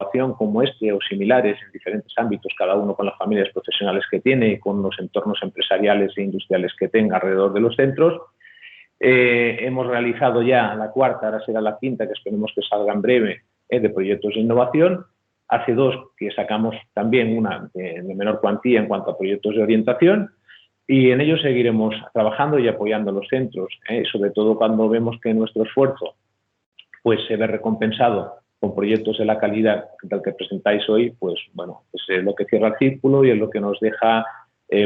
innovación como este o similares en diferentes ámbitos, cada uno con las familias profesionales que tiene y con los entornos empresariales e industriales que tenga alrededor de los centros. Hemos realizado ya la cuarta, ahora será la quinta, que esperemos que salga en breve, de proyectos de innovación. Hace 2 que sacamos también una de menor cuantía en cuanto a proyectos de orientación, y en ello seguiremos trabajando y apoyando a los centros, sobre todo cuando vemos que nuestro esfuerzo pues se ve recompensado con proyectos de la calidad del que presentáis hoy. Pues bueno, es lo que cierra el círculo y es lo que nos deja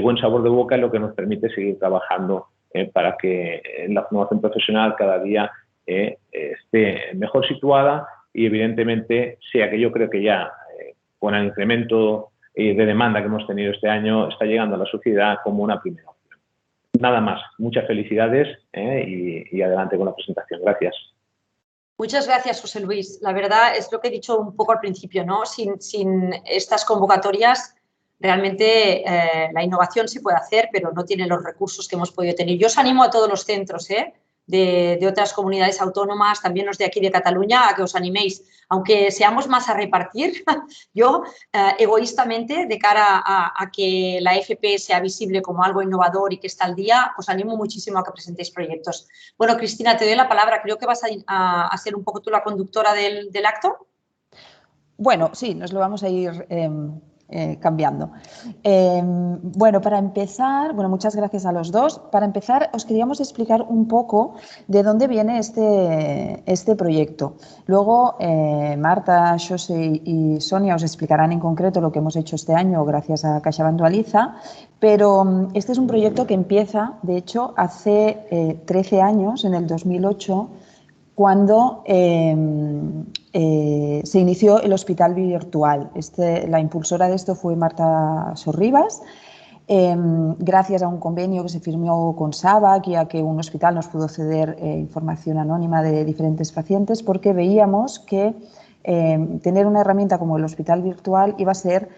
buen sabor de boca y lo que nos permite seguir trabajando para que la formación profesional cada día esté mejor situada y evidentemente sea, que yo creo que ya con el incremento de demanda que hemos tenido este año está llegando a la sociedad como una primera opción. Nada más, muchas felicidades y adelante con la presentación. Gracias. Muchas gracias, José Luis. La verdad es lo que he dicho un poco al principio, ¿no? Sin estas convocatorias, realmente la innovación se puede hacer, pero no tiene los recursos que hemos podido tener. Yo os animo a todos los centros de otras comunidades autónomas, también los de aquí de Cataluña, a que os animéis, aunque seamos más a repartir. Yo, egoístamente, de cara a que la FP sea visible como algo innovador y que está al día, os animo muchísimo a que presentéis proyectos. Bueno, Cristina, te doy la palabra. Creo que vas a ser un poco tú la conductora del acto. Bueno, sí, nos lo vamos a ir cambiando. Bueno, para empezar, muchas gracias a los dos. Para empezar, os queríamos explicar un poco de dónde viene este proyecto. Luego, Marta, José y Sonia os explicarán en concreto lo que hemos hecho este año gracias a CaixaBank Dualiza, pero este es un proyecto que empieza, de hecho, hace 13 años, en el 2008, cuando se inició el hospital virtual. La impulsora de esto fue Marta Sorribas, gracias a un convenio que se firmó con SABAC y a que un hospital nos pudo ceder información anónima de diferentes pacientes, porque veíamos que tener una herramienta como el hospital virtual iba a ser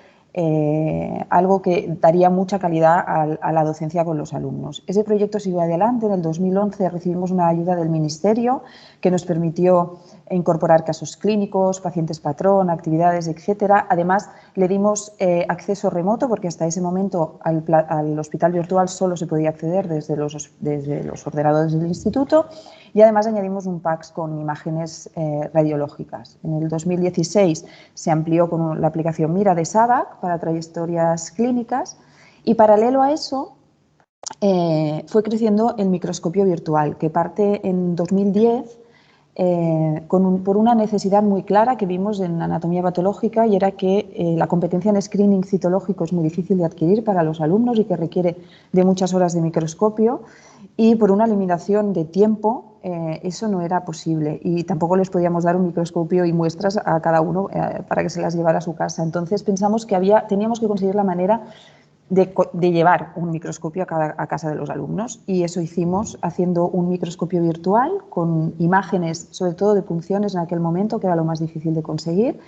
algo que daría mucha calidad a la docencia con los alumnos. Ese proyecto siguió adelante. En el 2011 recibimos una ayuda del Ministerio que nos permitió incorporar casos clínicos, pacientes patrón, actividades, etcétera. Además, le dimos acceso remoto, porque hasta ese momento al hospital virtual solo se podía acceder desde los ordenadores del instituto, y además añadimos un PACS con imágenes radiológicas. En el 2016 se amplió con la aplicación Mira de SABAC para trayectorias clínicas, y paralelo a eso fue creciendo el microscopio virtual, que parte en 2010 por una necesidad muy clara que vimos en anatomía patológica, y era que la competencia en screening citológico es muy difícil de adquirir para los alumnos y que requiere de muchas horas de microscopio, y por una limitación de tiempo eso no era posible, y tampoco les podíamos dar un microscopio y muestras a cada uno para que se las llevara a su casa. Entonces pensamos que teníamos que conseguir la manera de llevar un microscopio a casa de los alumnos, y eso hicimos haciendo un microscopio virtual con imágenes, sobre todo de punciones en aquel momento, que era lo más difícil de conseguir,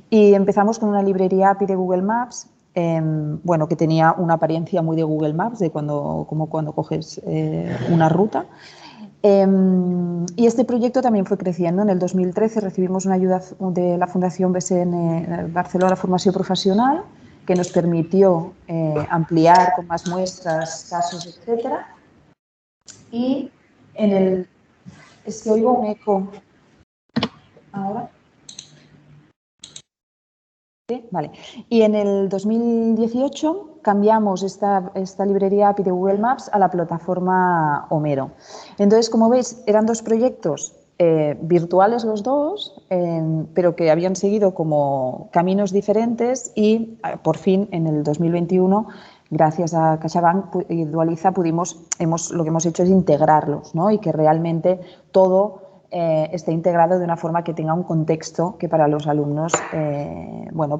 y empezamos con una librería API de Google Maps, que tenía una apariencia muy de Google Maps, como cuando coges una ruta. Y este proyecto también fue creciendo. En el 2013 recibimos una ayuda de la Fundación BCN Barcelona Formació Professional, que nos permitió ampliar con más muestras, casos, etc. Y es que oigo un eco ahora. ¿Sí? Vale. Y en el 2018 cambiamos esta librería API de Google Maps a la plataforma Homero. Entonces, como veis, eran dos proyectos virtuales los dos, pero que habían seguido como caminos diferentes, y por fin en el 2021, gracias a CaixaBank y Dualiza, lo que hemos hecho es integrarlos, ¿no? Y que realmente todo esté integrado de una forma que tenga un contexto que para los alumnos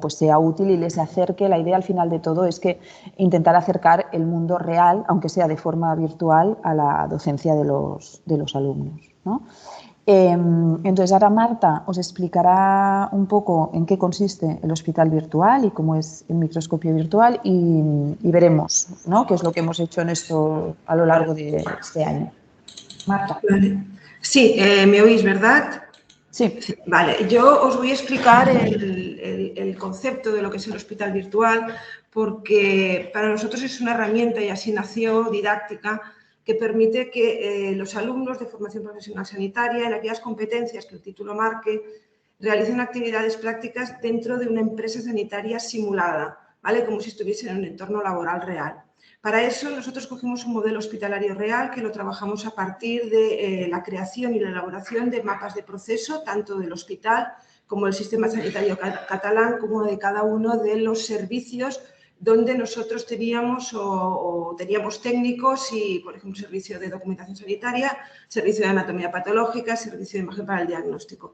pues sea útil y les acerque. La idea al final de todo es que intentar acercar el mundo real, aunque sea de forma virtual, a la docencia de los alumnos, ¿no? Entonces ahora Marta os explicará un poco en qué consiste el hospital virtual y cómo es el microscopio virtual, y veremos, ¿no?, qué es lo que hemos hecho en esto a lo largo de este año. Marta. Vale. Sí, me oís, ¿verdad? Sí. Vale, yo os voy a explicar el el concepto de lo que es el hospital virtual, porque para nosotros es una herramienta, y así nació, didáctica, que permite que los alumnos de formación profesional sanitaria, en aquellas competencias que el título marque, realicen actividades prácticas dentro de una empresa sanitaria simulada, ¿vale? Como si estuviesen en un entorno laboral real. Para eso nosotros cogimos un modelo hospitalario real que lo trabajamos a partir de la creación y la elaboración de mapas de proceso, tanto del hospital como del sistema sanitario catalán, como de cada uno de los servicios donde nosotros teníamos o teníamos técnicos y, por ejemplo, servicio de documentación sanitaria, servicio de anatomía patológica, servicio de imagen para el diagnóstico.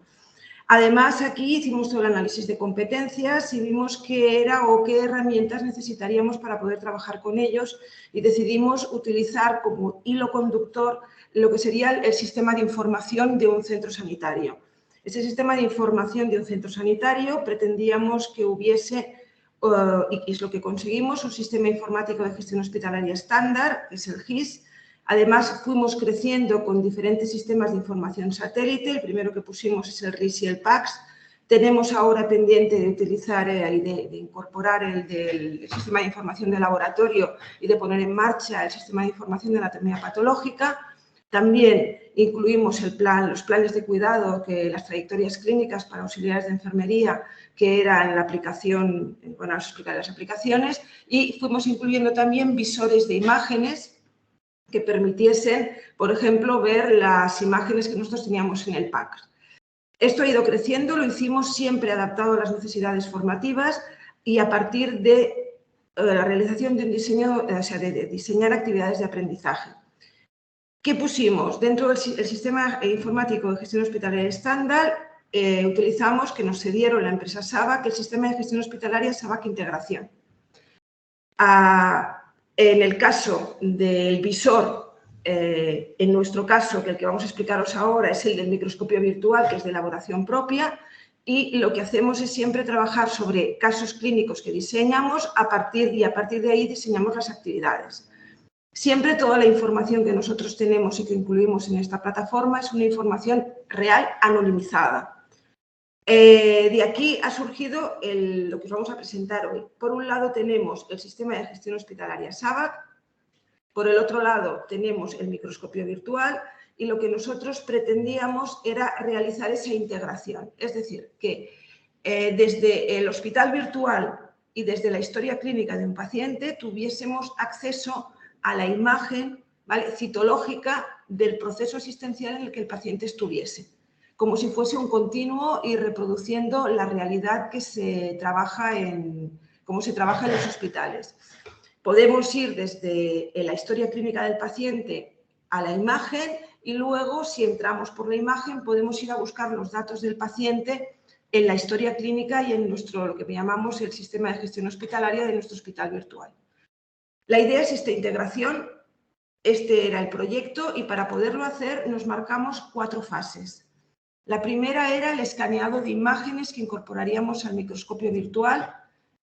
Además, aquí hicimos todo el análisis de competencias y vimos qué era o qué herramientas necesitaríamos para poder trabajar con ellos y decidimos utilizar como hilo conductor lo que sería el sistema de información de un centro sanitario. Ese sistema de información de un centro sanitario pretendíamos que hubiese, y es lo que conseguimos, un sistema informático de gestión hospitalaria estándar, que es el GIS. Además, fuimos creciendo con diferentes sistemas de información satélite. El primero que pusimos es el RIS y el PACS. Tenemos ahora pendiente de utilizar y de incorporar el del sistema de información de laboratorio y de poner en marcha el sistema de información de anatomía patológica. También incluimos los planes de cuidado, las trayectorias clínicas para auxiliares de enfermería, que eran la aplicación, bueno, os explicaré las aplicaciones, y fuimos incluyendo también visores de imágenes que permitiesen, por ejemplo, ver las imágenes que nosotros teníamos en el PAC. Esto ha ido creciendo, lo hicimos siempre adaptado a las necesidades formativas y a partir de la realización de un diseño, o sea, de diseñar actividades de aprendizaje. ¿Qué pusimos? Dentro del sistema informático de gestión hospitalaria estándar, utilizamos, que nos cedieron la empresa SABAC, el sistema de gestión hospitalaria SABAC Integración. En el caso del visor, en nuestro caso, que el que vamos a explicaros ahora es el del microscopio virtual, que es de elaboración propia, y lo que hacemos es siempre trabajar sobre casos clínicos que diseñamos y a partir de ahí diseñamos las actividades. Siempre toda la información que nosotros tenemos y que incluimos en esta plataforma es una información real anonimizada. De aquí ha surgido lo que os vamos a presentar hoy. Por un lado tenemos el sistema de gestión hospitalaria SABAC, por el otro lado tenemos el microscopio virtual y lo que nosotros pretendíamos era realizar esa integración. Es decir, que desde el hospital virtual y desde la historia clínica de un paciente tuviésemos acceso a la imagen, ¿vale?, citológica del proceso asistencial en el que el paciente estuviese, como si fuese un continuo y reproduciendo la realidad que se trabaja cómo se trabaja en los hospitales. Podemos ir desde la historia clínica del paciente a la imagen y luego, si entramos por la imagen, podemos ir a buscar los datos del paciente en la historia clínica y en lo que llamamos el sistema de gestión hospitalaria de nuestro hospital virtual. La idea es esta integración, este era el proyecto y para poderlo hacer nos marcamos 4 fases. La primera era el escaneado de imágenes que incorporaríamos al microscopio virtual.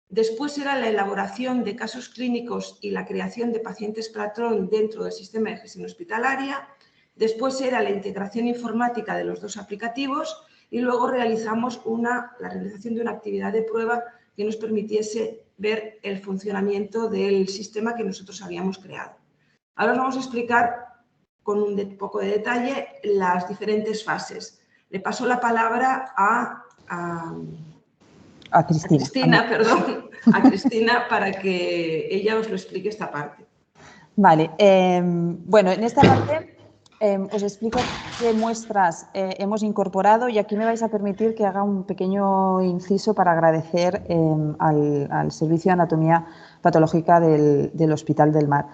Después era la elaboración de casos clínicos y la creación de pacientes patrón dentro del sistema de gestión hospitalaria. Después era la integración informática de los 2 aplicativos y luego realizamos la realización de una actividad de prueba que nos permitiese ver el funcionamiento del sistema que nosotros habíamos creado. Ahora os vamos a explicar con un poco de detalle las diferentes fases. Le paso la palabra a Cristina, para que ella os lo explique esta parte. Vale, bueno, en esta parte os explico qué muestras hemos incorporado y aquí me vais a permitir que haga un pequeño inciso para agradecer al Servicio de Anatomía Patológica del Hospital del Mar.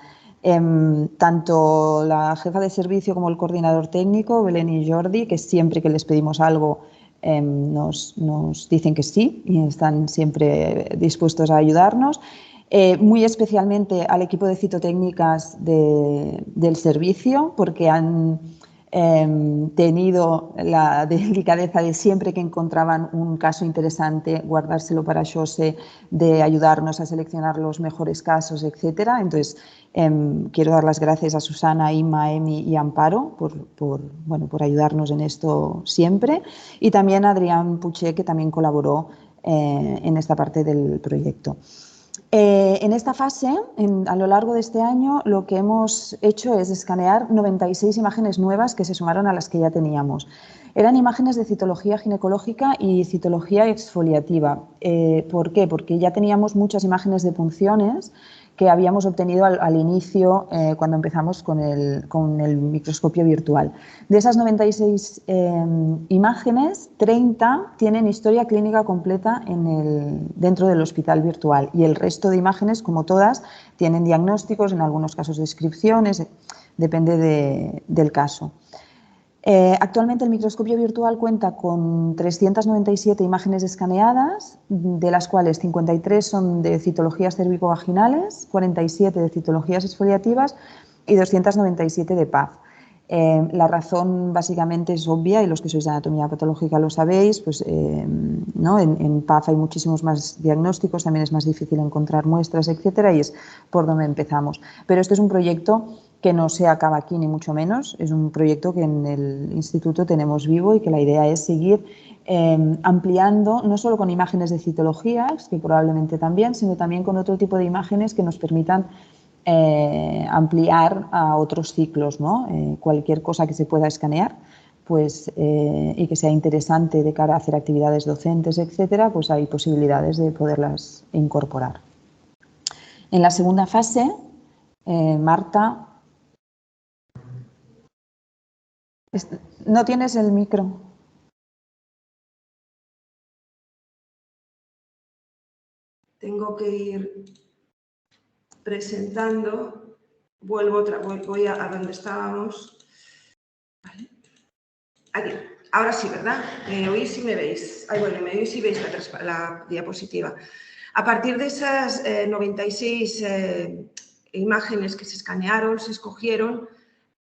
Tanto la jefa de servicio como el coordinador técnico, Belén y Jordi, que siempre que les pedimos algo nos dicen que sí y están siempre dispuestos a ayudarnos. Muy especialmente al equipo de citotécnicas del servicio, porque han tenido la delicadeza de siempre que encontraban un caso interesante guardárselo para XOSE, de ayudarnos a seleccionar los mejores casos, etcétera. Entonces, quiero dar las gracias a Susana, Inma, Emi y Amparo por ayudarnos en esto siempre, y también a Adrián Puché, que también colaboró en esta parte del proyecto. En esta fase, a lo largo de este año, lo que hemos hecho es escanear 96 imágenes nuevas que se sumaron a las que ya teníamos. Eran imágenes de citología ginecológica y citología exfoliativa. ¿Por qué? Porque ya teníamos muchas imágenes de punciones que habíamos obtenido al inicio cuando empezamos con el microscopio virtual. De esas 96 imágenes, 30 tienen historia clínica completa dentro del hospital virtual y el resto de imágenes, como todas, tienen diagnósticos, en algunos casos descripciones, depende del caso. Actualmente el microscopio virtual cuenta con 397 imágenes escaneadas, de las cuales 53 son de citologías cervicovaginales, 47 de citologías exfoliativas y 297 de PAF. La razón básicamente es obvia y los que sois de anatomía patológica lo sabéis, pues, ¿no? En PAF hay muchísimos más diagnósticos, también es más difícil encontrar muestras, etcétera, y es por donde empezamos. Pero este es un proyecto que no se acaba aquí ni mucho menos, es un proyecto que en el instituto tenemos vivo y que la idea es seguir ampliando, no solo con imágenes de citologías, que probablemente también, sino también con otro tipo de imágenes que nos permitan ampliar a otros ciclos, ¿no? Cualquier cosa que se pueda escanear pues, y que sea interesante de cara a hacer actividades docentes, etcétera, pues hay posibilidades de poderlas incorporar. En la segunda fase, Marta, no tienes el micro. Tengo que ir presentando. Voy a donde estábamos. Vale. Aquí. Ahora sí, ¿verdad? ¿Me oís y me veis? Bueno, me oís y veis la diapositiva. A partir de esas 96 imágenes que se escanearon, se escogieron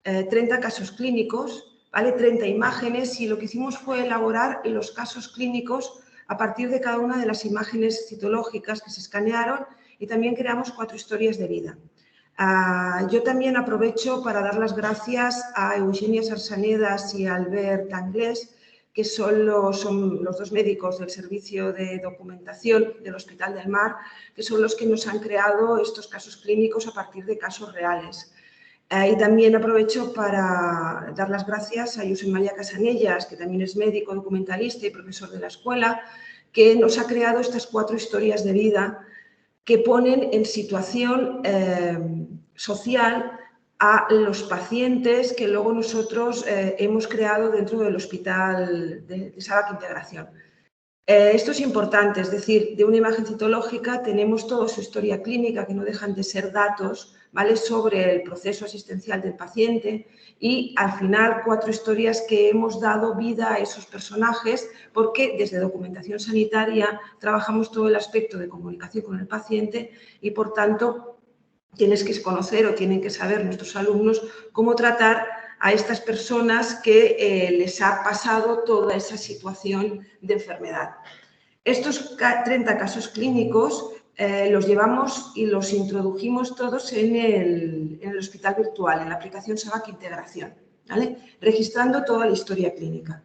30 casos clínicos, ¿vale? 30 imágenes, y lo que hicimos fue elaborar los casos clínicos a partir de cada una de las imágenes citológicas que se escanearon, y también creamos 4 historias de vida. Yo también aprovecho para dar las gracias a Eugenia Sarsanedas y a Albert Anglés, que son los dos médicos del servicio de documentación del Hospital del Mar, que son los que nos han creado estos casos clínicos a partir de casos reales. Y también aprovecho para dar las gracias a Josep María Casanellas, que también es médico, documentalista y profesor de la escuela, que nos ha creado estas 4 historias de vida que ponen en situación social a los pacientes que luego nosotros hemos creado dentro del Hospital de SABAC Integración. Esto es importante, es decir, de una imagen citológica tenemos toda su historia clínica, que no dejan de ser datos, ¿vale?, sobre el proceso asistencial del paciente, y al final 4 historias que hemos dado vida a esos personajes, porque desde documentación sanitaria trabajamos todo el aspecto de comunicación con el paciente y, por tanto, tienes que conocer o tienen que saber nuestros alumnos cómo tratar a estas personas que les ha pasado toda esa situación de enfermedad. Estos 30 casos clínicos los llevamos y los introdujimos todos en el hospital virtual, en la aplicación SABAC Integración, ¿vale?, registrando toda la historia clínica.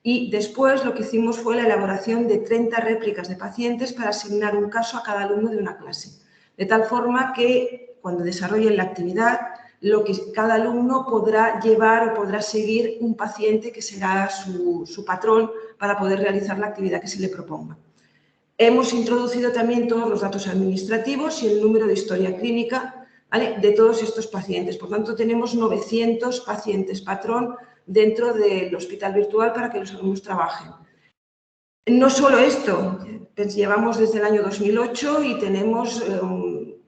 Y después lo que hicimos fue la elaboración de 30 réplicas de pacientes para asignar un caso a cada alumno de una clase, de tal forma que cuando desarrollen la actividad, lo que cada alumno podrá llevar o podrá seguir un paciente que será su patrón para poder realizar la actividad que se le proponga. Hemos introducido también todos los datos administrativos y el número de historia clínica, ¿vale?, de todos estos pacientes. Por tanto, tenemos 900 pacientes patrón dentro del hospital virtual para que los alumnos trabajen. No solo esto, pues llevamos desde el año 2008 y tenemos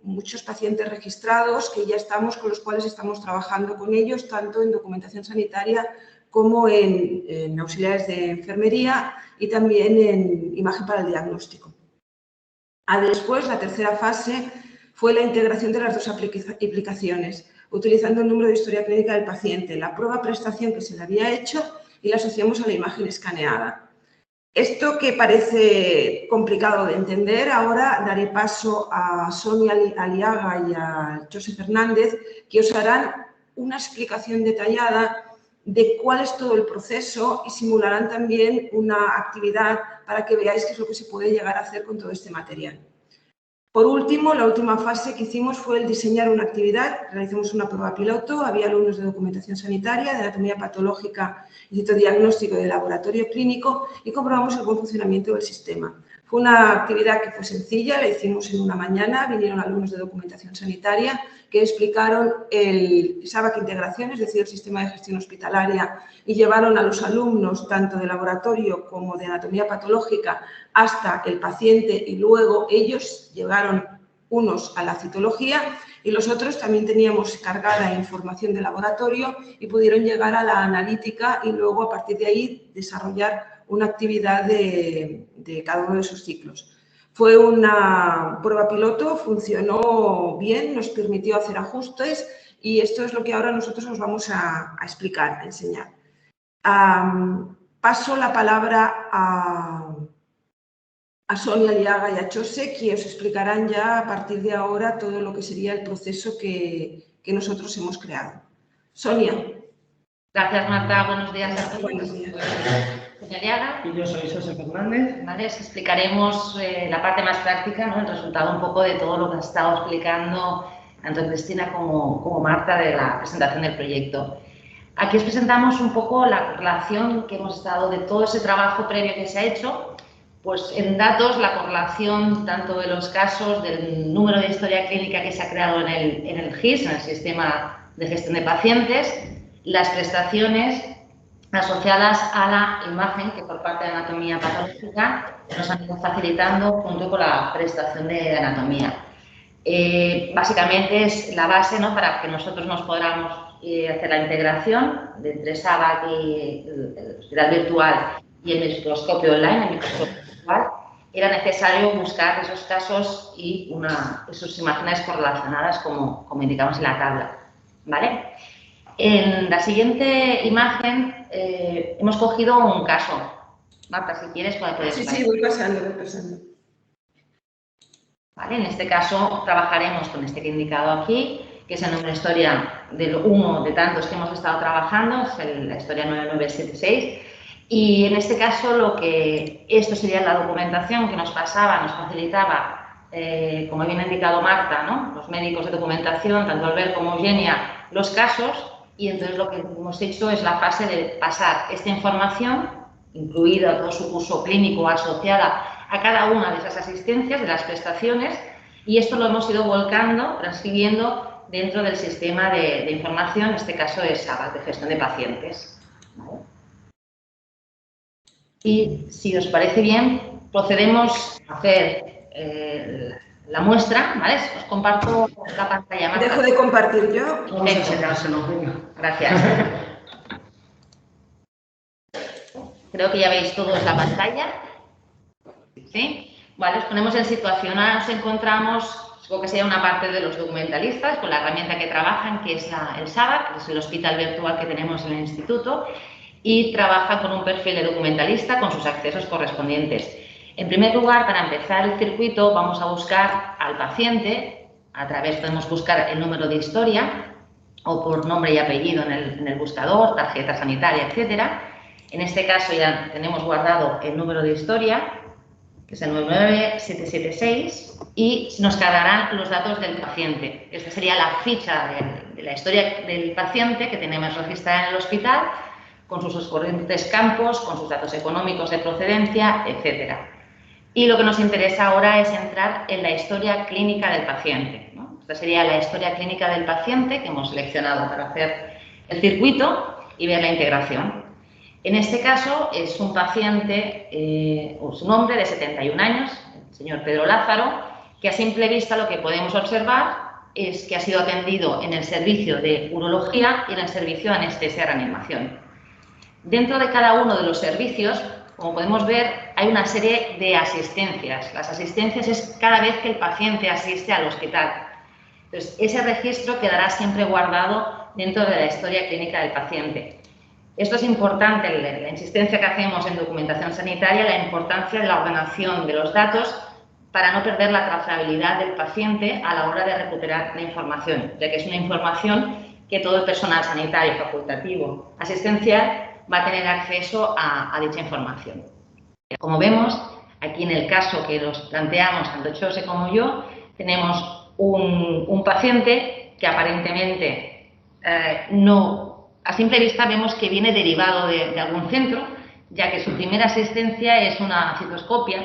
muchos pacientes registrados que ya con los cuales estamos trabajando con ellos, tanto en documentación sanitaria como en auxiliares de enfermería y también en imagen para el diagnóstico. Después, la tercera fase fue la integración de las 2 aplicaciones, utilizando el número de historia clínica del paciente, la prueba prestación que se le había hecho y la asociamos a la imagen escaneada. Esto, que parece complicado de entender, ahora daré paso a Sonia Aliaga y a José Fernández, que os harán una explicación detallada de cuál es todo el proceso y simularán también una actividad para que veáis qué es lo que se puede llegar a hacer con todo este material. Por último, la última fase que hicimos fue el diseñar una actividad. Realizamos una prueba piloto, había alumnos de documentación sanitaria, de anatomía patológica y citodiagnóstico de laboratorio clínico y comprobamos el buen funcionamiento del sistema. Fue una actividad que fue sencilla, la hicimos en una mañana, vinieron alumnos de documentación sanitaria que explicaron el SABAC Integración, es decir, el sistema de gestión hospitalaria, y llevaron a los alumnos tanto de laboratorio como de anatomía patológica hasta el paciente y luego ellos llegaron unos a la citología y los otros también teníamos cargada información de laboratorio y pudieron llegar a la analítica y luego a partir de ahí desarrollar una actividad de cada uno de sus ciclos. Fue una prueba piloto, funcionó bien, nos permitió hacer ajustes y esto es lo que ahora nosotros os vamos a explicar, a enseñar. Paso la palabra a Sonia Liaga y a Chose, que os explicarán ya a partir de ahora todo lo que sería el proceso que nosotros hemos creado. Sonia. Gracias, Marta. Buenos días a todos. Buenos días. Sonia Liaga. Y yo soy José Fernández. Vale, os explicaremos la parte más práctica, ¿no? El resultado un poco de todo lo que ha estado explicando tanto Cristina como Marta de la presentación del proyecto. Aquí os presentamos un poco la correlación que hemos estado de todo ese trabajo previo que se ha hecho. Pues en datos, la correlación tanto de los casos, del número de historia clínica que se ha creado en el GIS, en el Sistema de Gestión de Pacientes, las prestaciones asociadas a la imagen que por parte de anatomía patológica nos han ido facilitando junto con la prestación de anatomía. Básicamente es la base, ¿no?, para que nosotros nos podamos hacer la integración de entre SABAC y el hospital virtual y el microscopio online, el microscopio virtual. Era necesario buscar esos casos y esas imágenes correlacionadas como indicamos en la tabla, ¿vale? En la siguiente imagen hemos cogido un caso. Marta, si quieres, puedes Sí, voy pasando. Vale, en este caso trabajaremos con este que he indicado aquí, que es el número de historia del uno de tantos que hemos estado trabajando, es la historia 9976. Y en este caso, esto sería la documentación que nos pasaba, nos facilitaba, como bien ha indicado Marta, ¿no?, los médicos de documentación, tanto Albert como Eugenia, los casos. Y entonces lo que hemos hecho es la fase de pasar esta información, incluida todo su curso clínico asociada a cada una de esas asistencias, de las prestaciones, y esto lo hemos ido volcando, transcribiendo dentro del sistema de información, en este caso es SABAC, de gestión de pacientes. ¿Vale? Y si os parece bien, procedemos a hacer la muestra, ¿vale? Os comparto la pantalla. Marta. Dejo de compartir yo. Vamos a enseñárselo, venga. Gracias. Creo que ya veis todos la pantalla. ¿Sí? Vale, os ponemos en situación. Ahora nos encontramos, supongo que sería una parte de los documentalistas, con la herramienta que trabajan, que es el SABAC, que es el hospital virtual que tenemos en el instituto, y trabaja con un perfil de documentalista con sus accesos correspondientes. En primer lugar, para empezar el circuito, vamos a buscar al paciente, podemos buscar el número de historia o por nombre y apellido en el buscador, tarjeta sanitaria, etcétera. En este caso ya tenemos guardado el número de historia, que es el 99776, y nos cargarán los datos del paciente. Esta sería la ficha de la historia del paciente que tenemos registrada en el hospital, con sus corrientes campos, con sus datos económicos de procedencia, etcétera. Y lo que nos interesa ahora es entrar en la historia clínica del paciente, ¿no? Esta sería la historia clínica del paciente que hemos seleccionado para hacer el circuito y ver la integración. En este caso es un paciente, su nombre, de 71 años, el señor Pedro Lázaro, que a simple vista lo que podemos observar es que ha sido atendido en el servicio de urología y en el servicio de anestesia y reanimación. Dentro de cada uno de los servicios, como podemos ver, hay una serie de asistencias. Las asistencias es cada vez que el paciente asiste al hospital. Entonces, ese registro quedará siempre guardado dentro de la historia clínica del paciente. Esto es importante, la insistencia que hacemos en documentación sanitaria, la importancia de la ordenación de los datos para no perder la trazabilidad del paciente a la hora de recuperar la información, ya que es una información que todo el personal sanitario, facultativo, asistencial, va a tener acceso a dicha información. Como vemos, aquí en el caso que nos planteamos, tanto Chose como yo, tenemos un paciente que aparentemente no, a simple vista vemos que viene derivado de algún centro, ya que su primera asistencia es una citoscopia,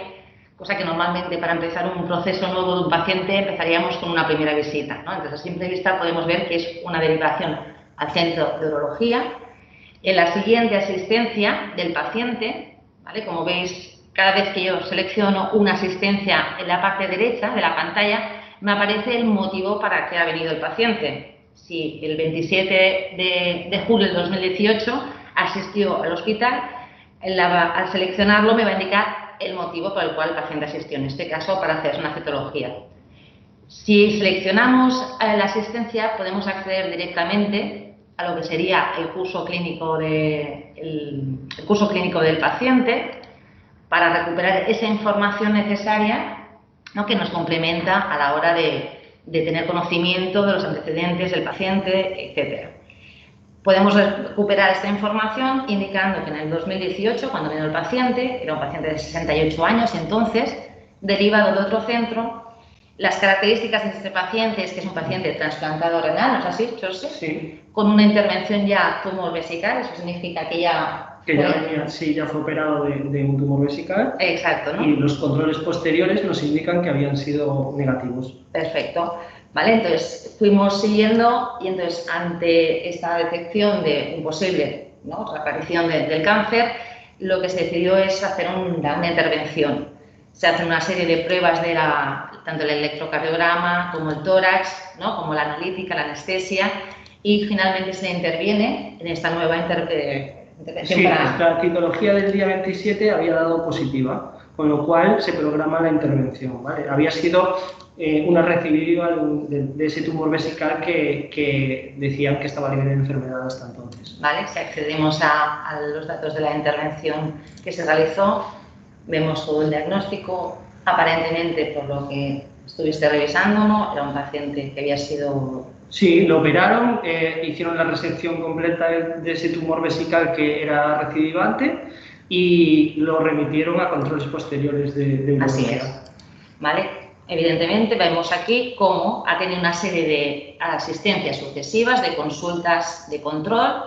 cosa que normalmente para empezar un proceso nuevo de un paciente empezaríamos con una primera visita, ¿no? Entonces, a simple vista podemos ver que es una derivación al centro de urología. En la siguiente asistencia del paciente, ¿vale? Como veis, cada vez que yo selecciono una asistencia en la parte derecha de la pantalla, me aparece el motivo para que ha venido el paciente. Si el 27 de julio del 2018 asistió al hospital, al seleccionarlo me va a indicar el motivo por el cual el paciente asistió, en este caso para hacer una citología. Si seleccionamos la asistencia, podemos acceder directamente a lo que sería el curso clínico, el curso clínico del paciente para recuperar esa información necesaria, ¿no?, que nos complementa a la hora de tener conocimiento de los antecedentes del paciente, etc. Podemos recuperar esta información indicando que en el 2018, cuando vino el paciente, era un paciente de 68 años, entonces, derivado de otro centro, las características de este paciente es que es un paciente trasplantado renal, ¿no es así, Chose? Sí. Con una intervención ya tumor vesical, eso significa que ya... ya fue operado de un tumor vesical. Exacto, ¿no? Y los controles posteriores nos indican que habían sido negativos. Perfecto. Vale, entonces fuimos siguiendo y entonces ante esta detección de un posible, ¿no?, reaparición del cáncer, lo que se decidió es hacer una intervención. Se hace una serie de pruebas de tanto el electrocardiograma como el tórax, ¿no?, como la analítica, la anestesia, y finalmente se interviene en esta nueva intervención. Sí, esta citología del día 27 había dado positiva, con lo cual se programa la intervención, ¿vale? Había sido una recidiva de ese tumor vesical que decían que estaba libre de enfermedad hasta entonces. Vale, si accedemos a los datos de la intervención que se realizó, vemos todo el diagnóstico. Aparentemente, por lo que estuviste revisando, ¿no?, era un paciente que había sido... Sí, lo operaron, hicieron la resección completa de ese tumor vesical que era recidivante y lo remitieron a controles posteriores de urología. Así es. ¿Vale? Evidentemente vemos aquí cómo ha tenido una serie de asistencias sucesivas, de consultas de control,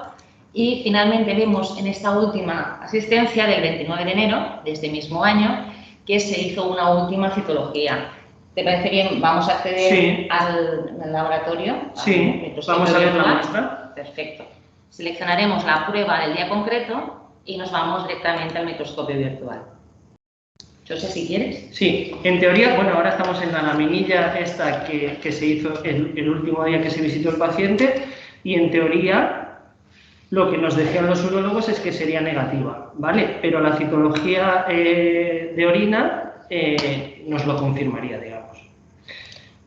y finalmente vemos en esta última asistencia del 29 de enero de este mismo año que se hizo una última citología. ¿Te parece bien? Vamos a acceder al laboratorio. Sí, vamos a ver la muestra. Perfecto. Seleccionaremos la prueba del día concreto y nos vamos directamente al microscopio virtual. Yo sé si quieres. Sí, en teoría, bueno, ahora estamos en la laminilla esta que se hizo el último día que se visitó el paciente, y en teoría lo que nos decían los urólogos es que sería negativa, ¿vale? Pero la citología de orina nos lo confirmaría, digamos.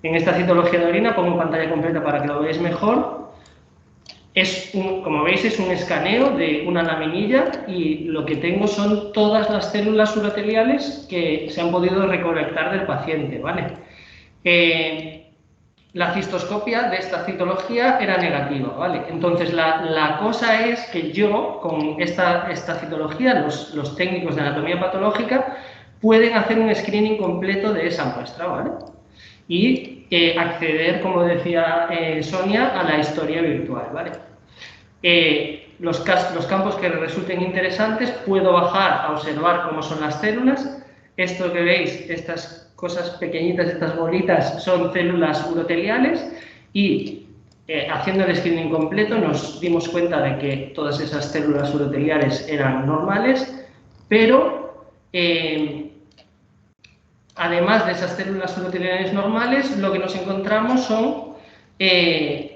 En esta citología de orina pongo pantalla completa para que lo veáis mejor. Como veis, es un escaneo de una laminilla y lo que tengo son todas las células uroteliales que se han podido recolectar del paciente, ¿vale? La cistoscopia de esta citología era negativa, ¿vale? Entonces, la cosa es que yo, con esta citología, los técnicos de anatomía patológica pueden hacer un screening completo de esa muestra, ¿vale? Y acceder, como decía Sonia, a la historia virtual, ¿vale? Los campos que resulten interesantes, puedo bajar a observar cómo son las células. Esto que veis, estas cosas pequeñitas, estas bolitas, son células uroteliales, y haciendo el screening completo nos dimos cuenta de que todas esas células uroteliales eran normales, pero además de esas células uroteliales normales, lo que nos encontramos son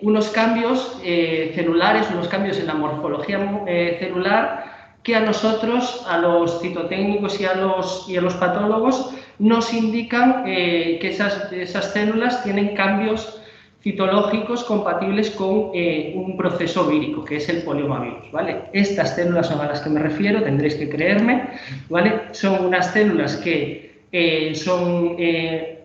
unos cambios celulares, unos cambios en la morfología celular que a nosotros, a los citotécnicos y a los patólogos, nos indican que esas células tienen cambios citológicos compatibles con un proceso vírico, que es el poliomavirus, ¿vale? Estas células son a las que me refiero, tendréis que creerme, ¿vale? Son unas células que son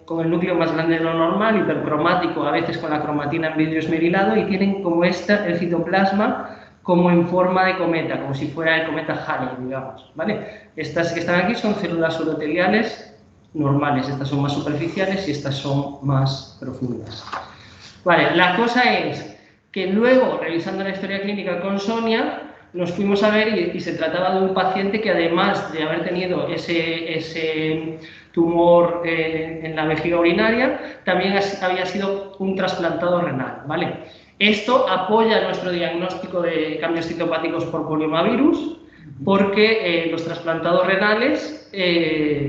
el núcleo más grande de lo normal, hipercromático, a veces con la cromatina en vidrio esmerilado, y tienen como el citoplasma como en forma de cometa, como si fuera el cometa Halley, digamos, ¿vale? Estas que están aquí son células uroteliales normales, estas son más superficiales y estas son más profundas. Vale, la cosa es que luego, revisando la historia clínica con Sonia, nos fuimos a ver y se trataba de un paciente que, además de haber tenido ese tumor en la vejiga urinaria, también había sido un trasplantado renal, ¿vale? Esto apoya nuestro diagnóstico de cambios citopáticos por poliomavirus, porque los trasplantados renales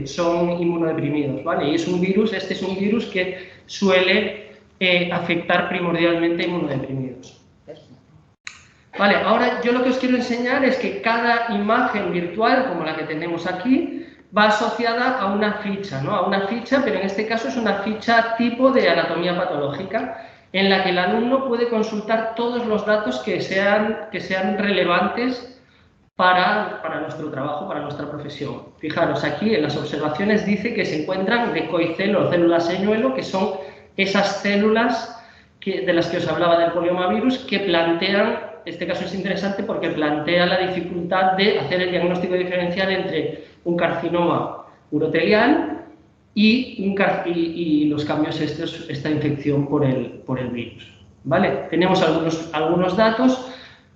son inmunodeprimidos, ¿vale? Y es un virus, este es un virus que suele afectar primordialmente a inmunodeprimidos. Vale, ahora yo lo que os quiero enseñar es que cada imagen virtual, como la que tenemos aquí, va asociada a una ficha, ¿no? A una ficha, pero en este caso es una ficha tipo de anatomía patológica, en la que el alumno puede consultar todos los datos que sean relevantes para nuestro trabajo, para nuestra profesión. Fijaros, aquí en las observaciones dice que se encuentran decoicelo, células señuelo, que son esas células de las que os hablaba del poliomavirus, que plantean, este caso es interesante porque plantea la dificultad de hacer el diagnóstico diferencial entre un carcinoma urotelial y los cambios esta infección por el virus, ¿vale? Tenemos algunos datos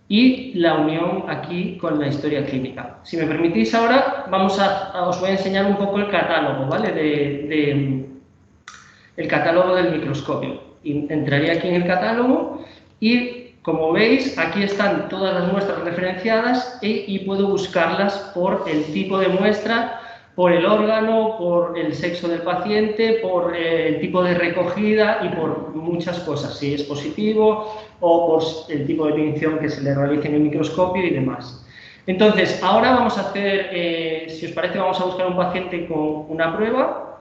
y la unión aquí con la historia clínica. Si me permitís ahora, os voy a enseñar un poco el catálogo, ¿vale? El catálogo del microscopio. Entraré aquí en el catálogo y, como veis, aquí están todas las muestras referenciadas y puedo buscarlas por el tipo de muestra, por el órgano, por el sexo del paciente, por el tipo de recogida y por muchas cosas, si es positivo o por el tipo de tinción que se le realice en el microscopio y demás. Entonces, ahora vamos a hacer, si os parece, vamos a buscar un paciente con una prueba.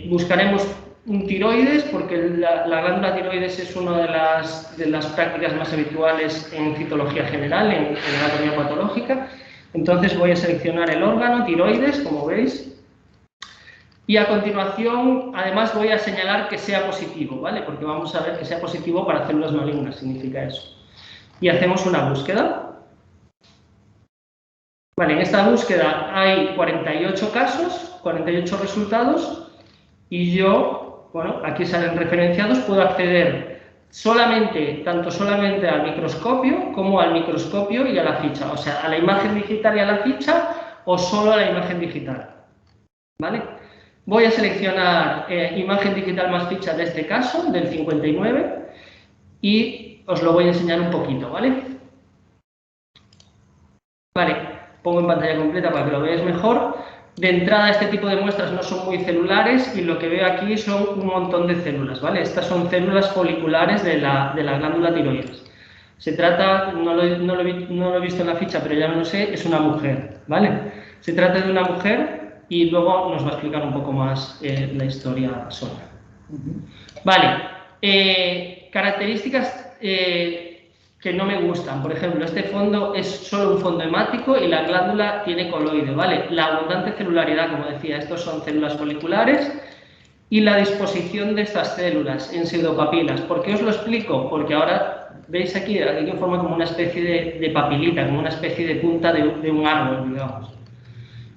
Buscaremos un tiroides, porque la glándula tiroides es una de las prácticas más habituales en citología general, en anatomía patológica. Entonces voy a seleccionar el órgano tiroides, como veis, y a continuación, además, voy a señalar que sea positivo, ¿vale? Porque vamos a ver que sea positivo para células malignas, significa eso. Y hacemos una búsqueda. Vale, en esta búsqueda hay 48 casos, 48 resultados, y yo, bueno, aquí salen referenciados, puedo acceder tanto solamente al microscopio como al microscopio y a la ficha, o sea, a la imagen digital y a la ficha, o solo a la imagen digital, ¿vale? Voy a seleccionar imagen digital más ficha de este caso, del 59, y os lo voy a enseñar un poquito, ¿vale? Vale, pongo en pantalla completa para que lo veáis mejor. De entrada, este tipo de muestras no son muy celulares y lo que veo aquí son un montón de células, ¿vale? Estas son células foliculares de la glándula tiroides. Se trata, no lo he visto en la ficha, pero ya no lo sé, es una mujer, ¿vale? Se trata de una mujer y luego nos va a explicar un poco más la historia Sonia. Vale, características que no me gustan. Por ejemplo, este fondo es solo un fondo hemático y la glándula tiene coloide, ¿vale? La abundante celularidad, como decía, estos son células foliculares, y la disposición de estas células en pseudopapilas. ¿Por qué os lo explico? Porque ahora veis aquí que forma como una especie de papilita, como una especie de punta de un árbol, digamos.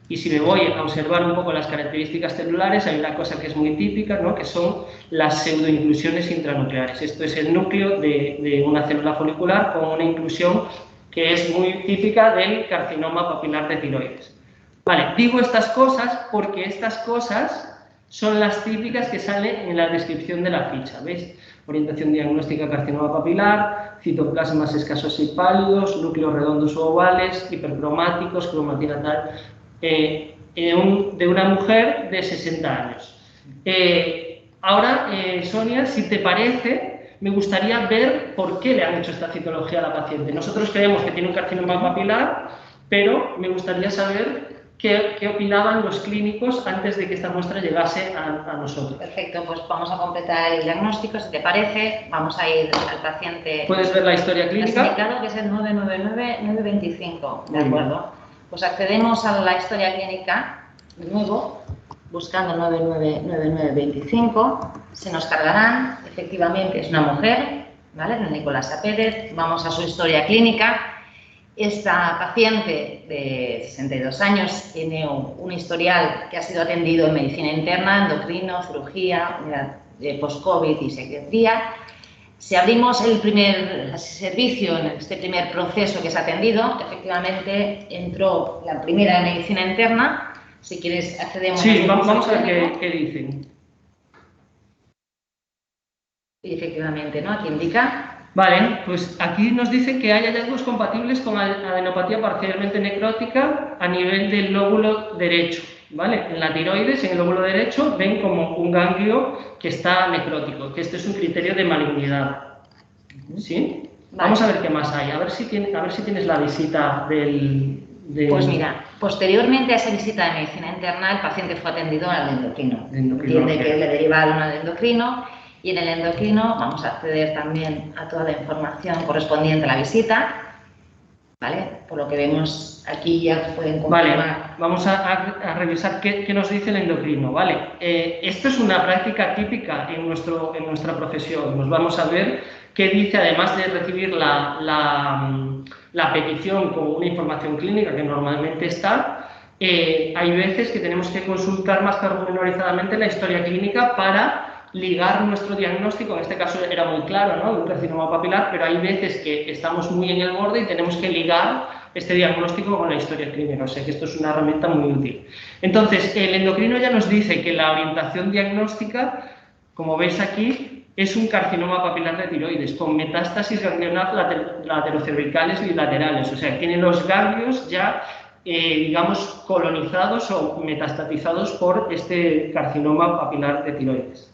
Y si me voy a observar un poco las características celulares, hay una cosa que es muy típica, ¿no? Que son las pseudoinclusiones intranucleares. Esto es el núcleo de una célula folicular con una inclusión que es muy típica del carcinoma papilar de tiroides. Vale, digo estas cosas porque estas cosas son las típicas que salen en la descripción de la ficha, ¿veis? Orientación diagnóstica carcinoma papilar, citoplasmas escasos y pálidos, núcleos redondos o ovales, hipercromáticos, cromatina tal... de una mujer de 60 años. Ahora, Sonia, si te parece, me gustaría ver por qué le han hecho esta citología a la paciente. Nosotros creemos que tiene un carcinoma papilar, pero me gustaría saber qué opinaban los clínicos antes de que esta muestra llegase a nosotros. Perfecto, pues vamos a completar el diagnóstico, si te parece. Vamos a ir al paciente. ¿Puedes ver la historia clínica? Indicado, que es el 999-925, ¿de acuerdo? Pues accedemos a la historia clínica, de nuevo, buscando 999925, se nos cargarán, efectivamente es una mujer, ¿vale? Nicolasa Pérez, vamos a su historia clínica. Esta paciente de 62 años tiene un historial que ha sido atendido en medicina interna, endocrino, cirugía, post-COVID y psiquiatría. Si abrimos el primer servicio en este primer proceso que se ha atendido, efectivamente entró la primera de medicina interna. Si quieres, accedemos sí, vamos a ver qué dicen. Y efectivamente, ¿no? Aquí indica. Vale, pues aquí nos dice que hay hallazgos compatibles con adenopatía parcialmente necrótica a nivel del lóbulo derecho, ¿vale? En la tiroides, en el lóbulo derecho, ven como un ganglio que está necrótico, que este es un criterio de malignidad, ¿sí? Vale. Vamos a ver qué más hay, a ver si tienes la visita del... Pues mira, posteriormente a esa visita de medicina interna, el paciente fue atendido al endocrino. Entiende que le derivaron al endocrino. Y en el endocrino vamos a acceder también a toda la información correspondiente a la visita, ¿vale? Por lo que vemos aquí ya pueden confirmar. Vale, vamos a revisar qué nos dice el endocrino, ¿vale? Esto es una práctica típica en nuestra profesión. Nos vamos a ver qué dice, además de recibir la petición con una información clínica que normalmente está, hay veces que tenemos que consultar más pormenorizadamente la historia clínica para ligar nuestro diagnóstico. En este caso era muy claro, ¿no? De un carcinoma papilar, pero hay veces que estamos muy en el borde y tenemos que ligar este diagnóstico con la historia clínica, o sea que esto es una herramienta muy útil. Entonces, el endocrino ya nos dice que la orientación diagnóstica, como veis aquí, es un carcinoma papilar de tiroides con metástasis ganglionar laterocervicales y laterales, o sea, tiene los ganglios ya digamos, colonizados o metastatizados por este carcinoma papilar de tiroides.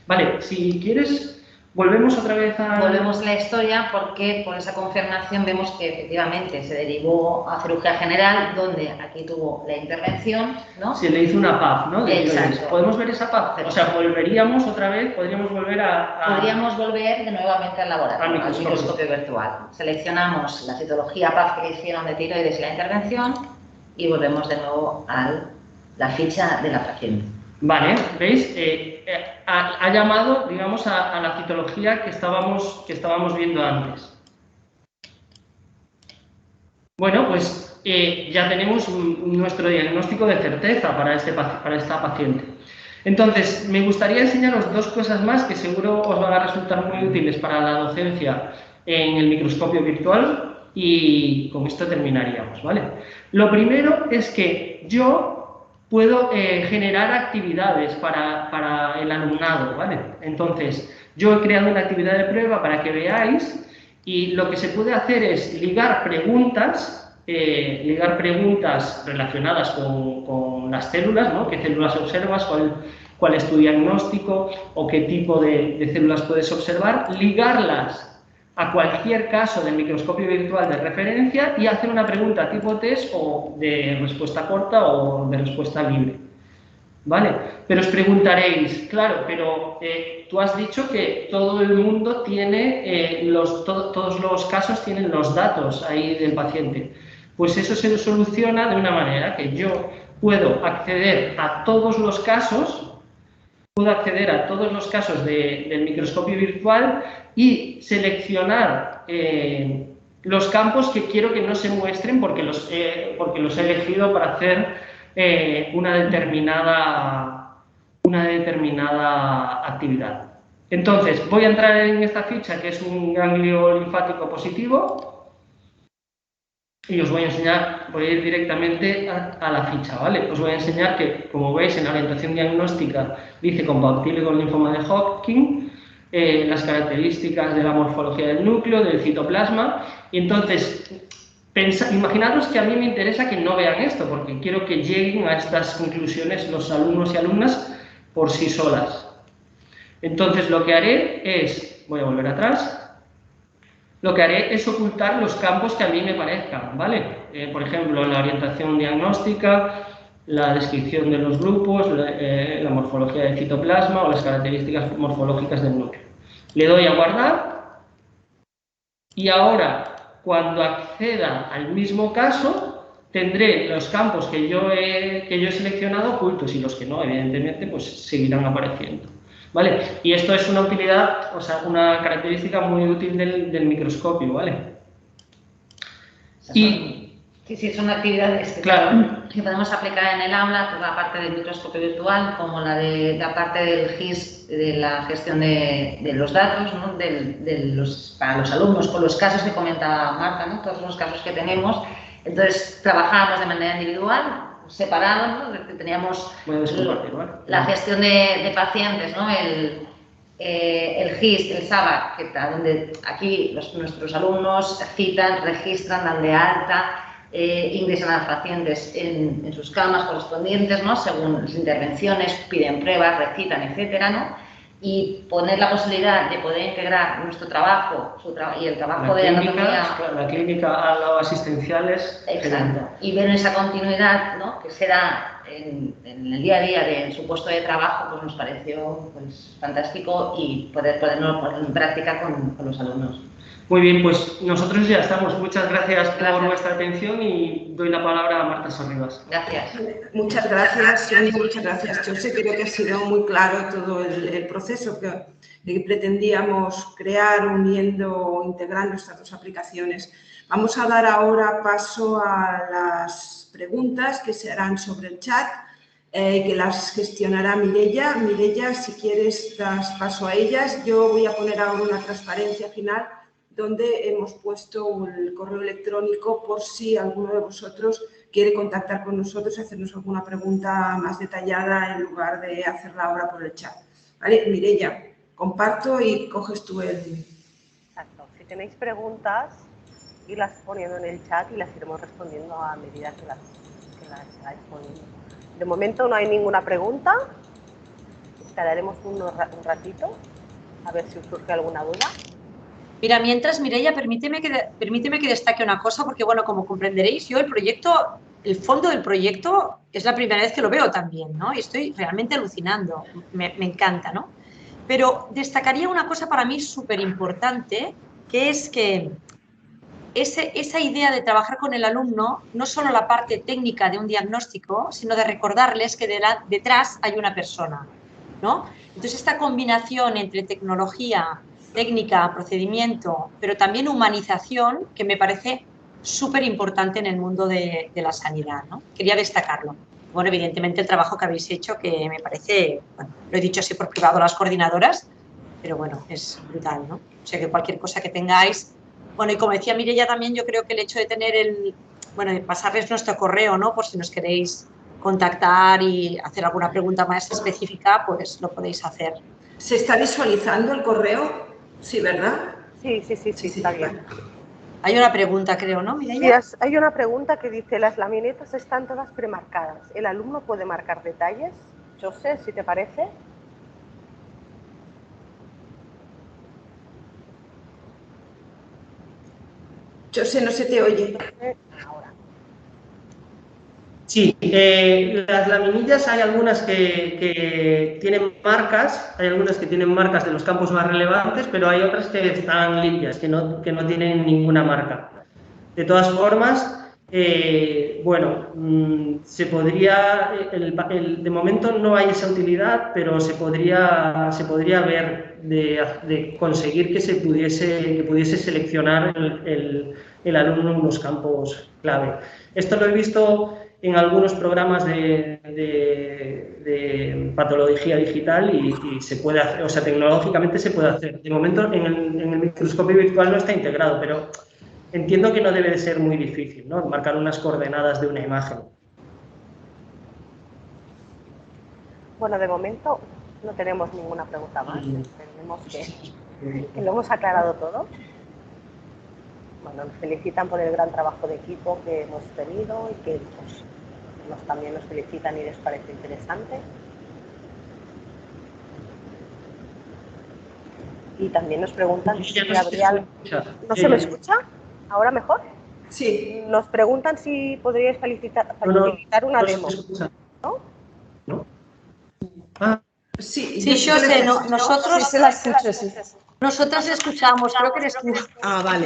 Vale, si quieres, volvemos otra vez a... Volvemos a la historia porque por esa confirmación vemos que efectivamente se derivó a cirugía general, donde aquí tuvo la intervención, ¿no? Se le hizo una PAF, ¿no? Exacto. ¿Podemos ver esa PAF? O sea, volveríamos otra vez, podríamos volver Podríamos volver de nuevamente al laboratorio, al microscopio virtual. Seleccionamos la citología PAF que le hicieron de tiroides y la intervención y volvemos de nuevo a la ficha de la paciente. Vale, ¿veis? Ha llamado, digamos, a la citología que estábamos viendo antes. Bueno, pues ya tenemos nuestro diagnóstico de certeza para esta paciente. Entonces, me gustaría enseñaros dos cosas más que seguro os van a resultar muy útiles para la docencia en el microscopio virtual y con esto terminaríamos, ¿vale? Lo primero es que yo puedo generar actividades para el alumnado, ¿vale? Entonces, yo he creado una actividad de prueba para que veáis y lo que se puede hacer es ligar preguntas relacionadas con las células, ¿no? ¿Qué células observas? ¿Cuál es tu diagnóstico? ¿O qué tipo de células puedes observar? Ligarlas a cualquier caso del microscopio virtual de referencia y hacer una pregunta tipo test o de respuesta corta o de respuesta libre. ¿Vale? Pero os preguntaréis, claro, pero tú has dicho que todo el mundo tiene, todos los casos tienen los datos ahí del paciente. Pues eso se soluciona de una manera que yo puedo acceder a todos los casos, del microscopio virtual y seleccionar los campos que quiero que no se muestren porque los he elegido para hacer una determinada actividad. Entonces, voy a entrar en esta ficha que es un ganglio linfático positivo y os voy a enseñar, voy a ir directamente a la ficha, ¿vale? Os voy a enseñar que, como veis, en la orientación diagnóstica dice compatible con linfoma de Hodgkin, las características de la morfología del núcleo, del citoplasma, y entonces, imaginaros que a mí me interesa que no vean esto, porque quiero que lleguen a estas conclusiones los alumnos y alumnas por sí solas. Entonces, lo que haré es, voy a volver atrás, lo que haré es ocultar los campos que a mí me parezcan, ¿vale? Por ejemplo, la orientación diagnóstica, la descripción de los grupos, la morfología del citoplasma o las características morfológicas del núcleo. Le doy a guardar y ahora, cuando acceda al mismo caso, tendré los campos que yo he seleccionado ocultos y los que no, evidentemente, pues seguirán apareciendo. ¿Vale? Y esto es una utilidad, o sea, una característica muy útil del microscopio, ¿vale? Sí, son actividades que podemos aplicar en el aula, toda la parte del microscopio virtual, como la parte del GIS, de la gestión de los datos, ¿no? Para los alumnos, con los casos que comenta Marta, ¿no? Todos los casos que tenemos. Entonces, trabajábamos de manera individual, separados, ¿no? Teníamos la gestión de pacientes, ¿no? El GIS, el SABAC, donde aquí nuestros alumnos citan, registran, dan de alta, ingresan a los pacientes en sus camas correspondientes, ¿no? Según las intervenciones, piden pruebas, recitan, etcétera, ¿no? Y poner la posibilidad de poder integrar nuestro trabajo y el trabajo de anatomía. La clínica a lo asistenciales. Exacto. Y ver esa continuidad, ¿no? Que se da en el día a día de su puesto de trabajo, pues nos pareció pues, fantástico y poder ponerlo en práctica con los alumnos. Muy bien, pues nosotros ya estamos. Muchas gracias por vuestra atención y doy la palabra a Marta Sorribas. Gracias. Muchas gracias, Sonia, muchas gracias, José. Creo que ha sido muy claro todo el proceso que pretendíamos crear uniendo, integrando estas dos aplicaciones. Vamos a dar ahora paso a las preguntas que se harán sobre el chat, que las gestionará Mireia. Mireia, si quieres, das paso a ellas. Yo voy a poner ahora una transparencia final donde hemos puesto el correo electrónico por si alguno de vosotros quiere contactar con nosotros y hacernos alguna pregunta más detallada en lugar de hacerla ahora por el chat. ¿Vale? Mireia, comparto y coges tú el... Exacto. Si tenéis preguntas, irlas poniendo en el chat y las iremos respondiendo a medida que las vais poniendo. De momento no hay ninguna pregunta. Esperaremos un ratito a ver si os surge alguna duda. Mira, mientras, Mireia, permíteme que destaque una cosa, porque, bueno, como comprenderéis, yo el fondo del proyecto es la primera vez que lo veo también, ¿no? Y estoy realmente alucinando, me encanta, ¿no? Pero destacaría una cosa para mí súper importante, que es que esa idea de trabajar con el alumno, no solo la parte técnica de un diagnóstico, sino de recordarles que detrás hay una persona, ¿no? Entonces, esta combinación entre tecnología, técnica, procedimiento, pero también humanización, que me parece súper importante en el mundo de la sanidad, ¿no? Quería destacarlo. Bueno, evidentemente el trabajo que habéis hecho, que me parece, bueno, lo he dicho así por privado a las coordinadoras, pero bueno, es brutal, ¿no? O sea que cualquier cosa que tengáis. Bueno, y como decía Mireia también, yo creo que el hecho de tener de pasarles nuestro correo, ¿no? Por si nos queréis contactar y hacer alguna pregunta más específica, pues lo podéis hacer. ¿Se está visualizando el correo? Sí, ¿verdad? Sí, está bien. Hay una pregunta, creo, ¿no, Mireia? Sí, hay una pregunta que dice, las laminetas están todas premarcadas. ¿El alumno puede marcar detalles? José, si te parece. José, no se te oye. Ahora. Sí, las laminillas hay algunas que tienen marcas, hay algunas que tienen marcas de los campos más relevantes, pero hay otras que están limpias, que no tienen ninguna marca. De todas formas, bueno, se podría, de momento no hay esa utilidad, pero se podría ver de conseguir que pudiese seleccionar el alumno en los campos clave. Esto lo he visto en algunos programas de patología digital y se puede hacer, o sea, tecnológicamente se puede hacer. De momento en el microscopio virtual no está integrado, pero entiendo que no debe de ser muy difícil, ¿no? Marcar unas coordenadas de una imagen. Bueno, de momento no tenemos ninguna pregunta más. Entendemos que lo hemos aclarado todo. Bueno, nos felicitan por el gran trabajo de equipo que hemos tenido y que pues, también nos felicitan y les parece interesante. Y también nos preguntan si habría... ¿No se me escucha? ¿Ahora mejor? Sí. Nos preguntan si podríais facilitar una demo. ¿No? ¿No? Ah. Sí, yo sé, nosotros... Sí, se la escucho, sí. Nosotras escuchamos, creo que eres tú. Ah, vale.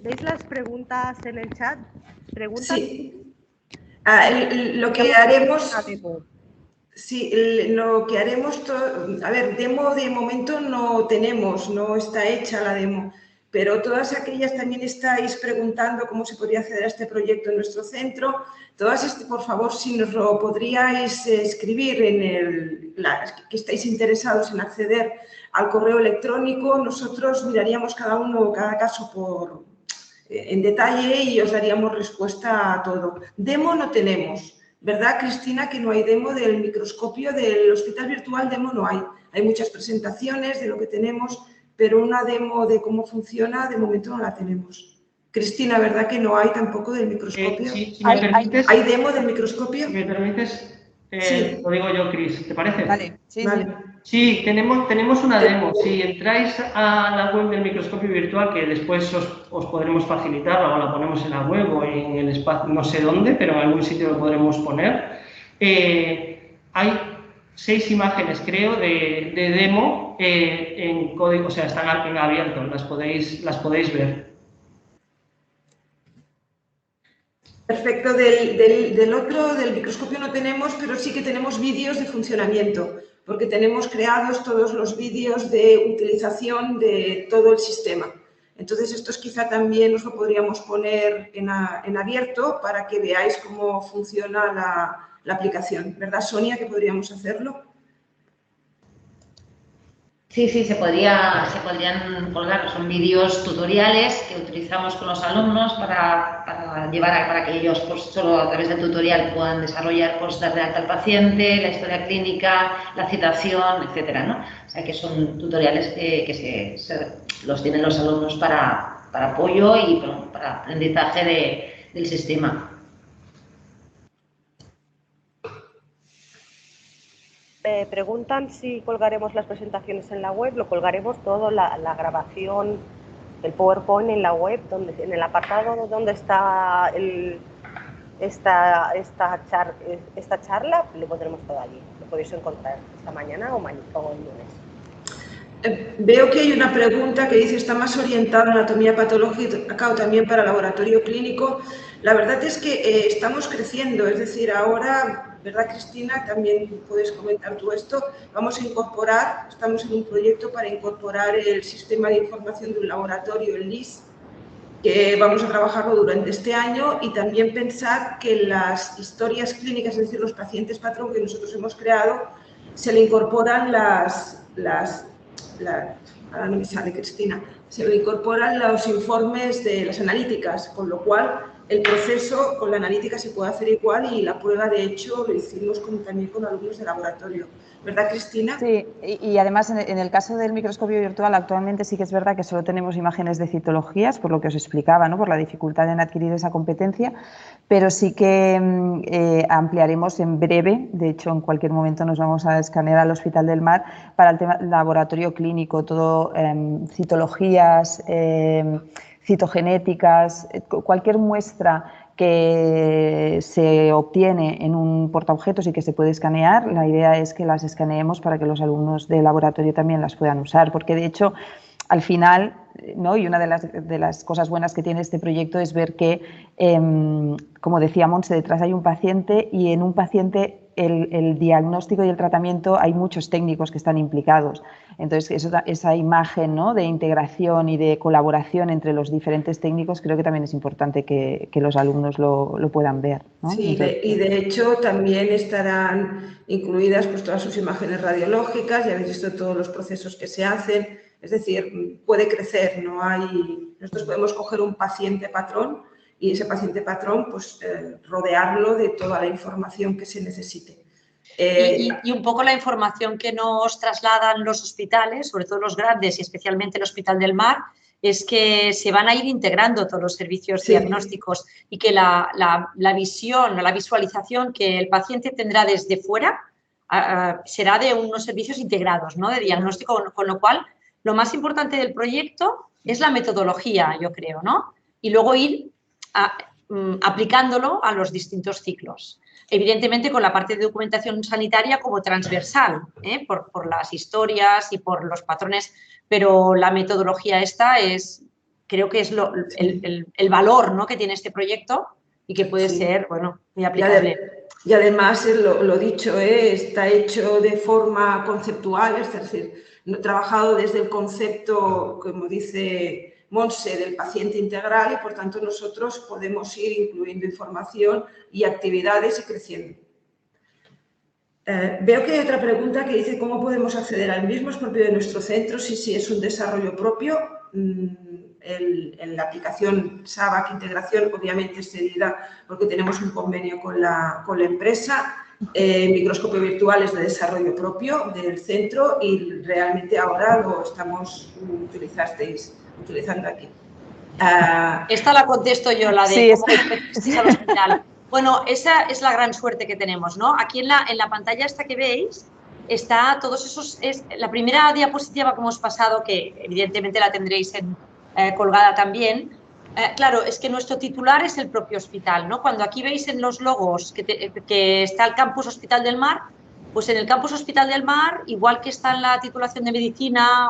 ¿Veis las preguntas en el chat? ¿Preguntas? Sí. Lo que haremos... Sí, lo que haremos... A ver, demo de momento no tenemos, no está hecha la demo, pero todas aquellas también estáis preguntando cómo se podría acceder a este proyecto en nuestro centro. Todas, por favor, si nos lo podríais escribir en que estáis interesados en acceder al correo electrónico, nosotros miraríamos cada caso en detalle y os daríamos respuesta a todo. Demo no tenemos, ¿verdad, Cristina? Que no hay demo del microscopio del hospital virtual, demo no hay. Hay muchas presentaciones de lo que tenemos, pero una demo de cómo funciona, de momento no la tenemos. Cristina, ¿verdad que no hay tampoco del microscopio? Sí, si me permites, ¿Hay demo del microscopio? Si me permites, Sí. lo digo yo, Cris, ¿te parece? Vale, sí, Vale. sí. Sí, tenemos una demo. Si entráis a la web del microscopio virtual, que después os podremos facilitar, o la ponemos en la web o en el espacio, no sé dónde, pero en algún sitio lo podremos poner. Hay 6 imágenes, creo, de demo en código, o sea, están en abierto, las podéis ver. Perfecto. Del microscopio no tenemos, pero sí que tenemos vídeos de funcionamiento, porque tenemos creados todos los vídeos de utilización de todo el sistema. Entonces, estos quizá también os lo podríamos poner en abierto para que veáis cómo funciona la aplicación. ¿Verdad, Sonia, que podríamos hacerlo? Sí, se podrían colgar, son vídeos tutoriales que utilizamos con los alumnos para que ellos pues, solo a través del tutorial puedan desarrollar, pues dar de alta al paciente, la historia clínica, la citación, etcétera, ¿no? O sea que son tutoriales que los tienen los alumnos para apoyo y para aprendizaje del sistema. Preguntan si colgaremos las presentaciones en la web. Lo colgaremos todo, la grabación, el PowerPoint en la web, en el apartado donde está esta charla, lo pondremos todo allí. Lo podéis encontrar esta mañana o el lunes. Veo que hay una pregunta que dice, ¿está más orientada a anatomía patológica o también para laboratorio clínico? La verdad es que estamos creciendo, es decir, ahora, ¿verdad, Cristina? También puedes comentar tú esto. Vamos a incorporar, estamos en un proyecto para incorporar el sistema de información de un laboratorio, el LIS, que vamos a trabajarlo durante este año, y también pensar que las historias clínicas, es decir, los pacientes patrón que nosotros hemos creado, se le incorporan ahora no me sale, Cristina, se le incorporan los informes de las analíticas, con lo cual el proceso con la analítica se puede hacer igual, y la prueba, de hecho, lo hicimos también con alumnos de laboratorio. ¿Verdad, Cristina? Sí, y además en el caso del microscopio virtual actualmente sí que es verdad que solo tenemos imágenes de citologías, por lo que os explicaba, ¿no? Por la dificultad en adquirir esa competencia, pero sí que ampliaremos en breve, de hecho en cualquier momento nos vamos a escanear al Hospital del Mar para el tema laboratorio clínico, todo citologías, citogenéticas, cualquier muestra que se obtiene en un portaobjetos y que se puede escanear. La idea es que las escaneemos para que los alumnos de laboratorio también las puedan usar, porque de hecho al final, ¿no? Y una de las cosas buenas que tiene este proyecto es ver que, como decía Montse, detrás hay un paciente, y en un paciente el diagnóstico y el tratamiento hay muchos técnicos que están implicados. Entonces, esa imagen, ¿no? De integración y de colaboración entre los diferentes técnicos, creo que también es importante que los alumnos lo puedan ver, ¿no? Sí, y de hecho también estarán incluidas pues, todas sus imágenes radiológicas, ya habéis visto todos los procesos que se hacen, es decir, puede crecer, nosotros podemos coger un paciente patrón y ese paciente patrón pues rodearlo de toda la información que se necesite. Y un poco la información que nos trasladan los hospitales, sobre todo los grandes y especialmente el Hospital del Mar, es que se van a ir integrando todos los servicios diagnósticos, y que la visión o la visualización que el paciente tendrá desde fuera será de unos servicios integrados, ¿no? De diagnóstico, con lo cual lo más importante del proyecto es la metodología, yo creo, ¿no? Y luego ir aplicándolo a los distintos ciclos. Evidentemente con la parte de documentación sanitaria como transversal, por las historias y por los patrones, pero la metodología esta es creo que es el valor, ¿no?, que tiene este proyecto y que puede ser, bueno, muy aplicable. Y además, lo dicho, está hecho de forma conceptual, es decir, trabajado desde el concepto, como dice Monse, del paciente integral y, por tanto, nosotros podemos ir incluyendo información y actividades y creciendo. Veo que hay otra pregunta que dice cómo podemos acceder al mismo, es propio de nuestro centro, si es un desarrollo propio. En la aplicación SABAC Integración, obviamente es cedida porque tenemos un convenio con la empresa. Microscopio virtual es de desarrollo propio del centro y realmente ahora lo estamos utilizando aquí. Esta la contesto yo, la de sí, cómo acceder al hospital. Bueno, esa es la gran suerte que tenemos, ¿no? Aquí en la pantalla esta que veis está todos esos... la primera diapositiva que hemos pasado, que evidentemente la tendréis colgada también. Claro, es que nuestro titular es el propio hospital, ¿no? Cuando aquí veis en los logos que está el Campus Hospital del Mar, pues en el Campus Hospital del Mar, igual que está en la titulación de medicina,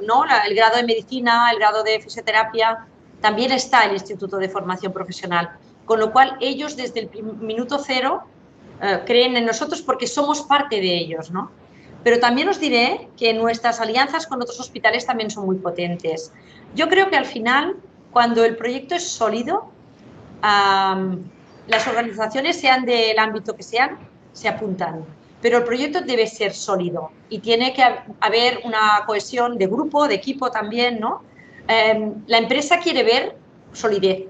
¿no?, el grado de medicina, el grado de fisioterapia, también está el Instituto de Formación Profesional. Con lo cual, ellos desde el minuto cero creen en nosotros porque somos parte de ellos, ¿no? Pero también os diré que nuestras alianzas con otros hospitales también son muy potentes. Yo creo que al final, cuando el proyecto es sólido, las organizaciones, sean del ámbito que sean, se apuntan. Pero el proyecto debe ser sólido y tiene que haber una cohesión de grupo, de equipo también, ¿no? La empresa quiere ver solidez.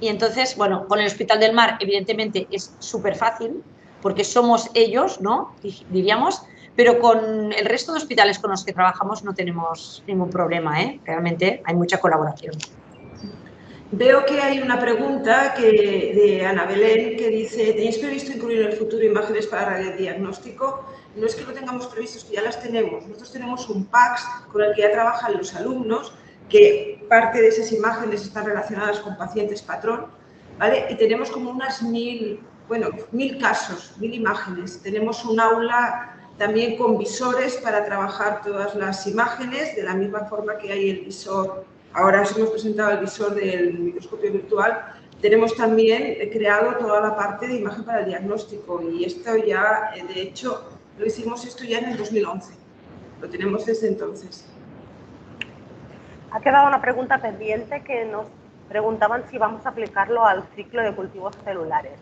Y entonces, bueno, con el Hospital del Mar, evidentemente, es súper fácil, porque somos ellos, ¿no?, diríamos, pero con el resto de hospitales con los que trabajamos no tenemos ningún problema, ¿eh? Realmente hay mucha colaboración. Veo que hay una pregunta de Ana Belén que dice: ¿tenéis previsto incluir en el futuro imágenes para radiodiagnóstico? No es que lo tengamos previsto, es que ya las tenemos. Nosotros tenemos un PACS con el que ya trabajan los alumnos, que parte de esas imágenes están relacionadas con pacientes patrón, ¿vale? Y tenemos como unas 1000 casos, 1000 imágenes. Tenemos un aula también con visores para trabajar todas las imágenes, de la misma forma que hay el visor. Ahora os hemos presentado el visor del microscopio virtual. Tenemos también creado toda la parte de imagen para el diagnóstico y esto ya, de hecho, lo hicimos esto ya en el 2011. Lo tenemos desde entonces. Ha quedado una pregunta pendiente que nos preguntaban si vamos a aplicarlo al ciclo de cultivos celulares.